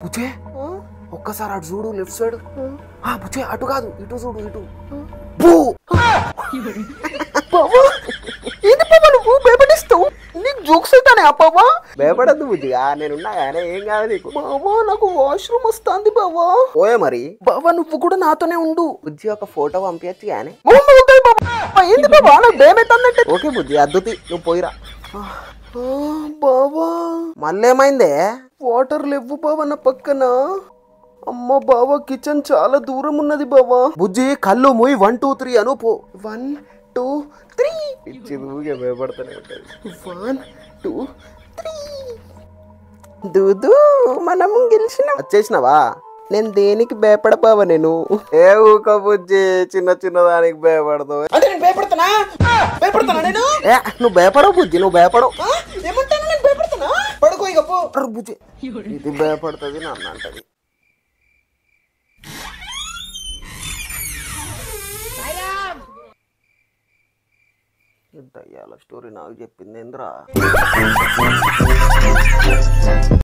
బుజ్జే ఒక్కసారి అటు చూడు లెఫ్ట్ సైడ్. బుజ్జే అటు కాదు ఇటు చూడు ఇటు. ఏంది బాబా నువ్వు భయపడిస్తావు? నీకు జోక్స్ అవుతానే ఆ బాబా? భయపడద్దు బుజ్జి, నేనున్నా కానీ ఏం కాదు నీకు. బాబా నాకు వాష్రూమ్ వస్తుంది బాబా. ఓయే మరి బాబా నువ్వు కూడా నాతోనే ఉండు. బుజ్జి ఒక ఫోటో పంపించచ్చు కానీ. ఏంది బాబా నాకు భయం అవుతుందంటే. ఓకే బుజ్జి అద్దుతి నువ్వు పోయిరా. బాబా మళ్ళీ ఏమైందే? వాటర్ లేవు బాబా నా పక్కన. అమ్మ బాబా కిచెన్ చాలా దూరం ఉన్నది బాబా. బుజ్జి కళ్ళు మూయి 1 2 3 అను పో. 1 2 3 పిచ్చి ఊగే భయపడుతూనే ఉంటుంది. 1 2 3 దూదు మనం గెలిచిన. వచ్చేసినావా? నేను దేనికి భయపడబావా? నేను ఏ ఊక బుజ్జి చిన్న చిన్న దానికి భయపడతావు. అంటే నేను భయపడతానా నేను? నువ్వు భయపడవు బుజ్జి, నువ్వు భయపడవు. ఏమంటాను నేను భయపడతానా? పడుకో ఇక పో. బుజ్జి ఇది భయపడుతుంది నన్ను అంటది. దయ్యాల స్టోరీ నాకు చెప్పింది ఏంద్రా.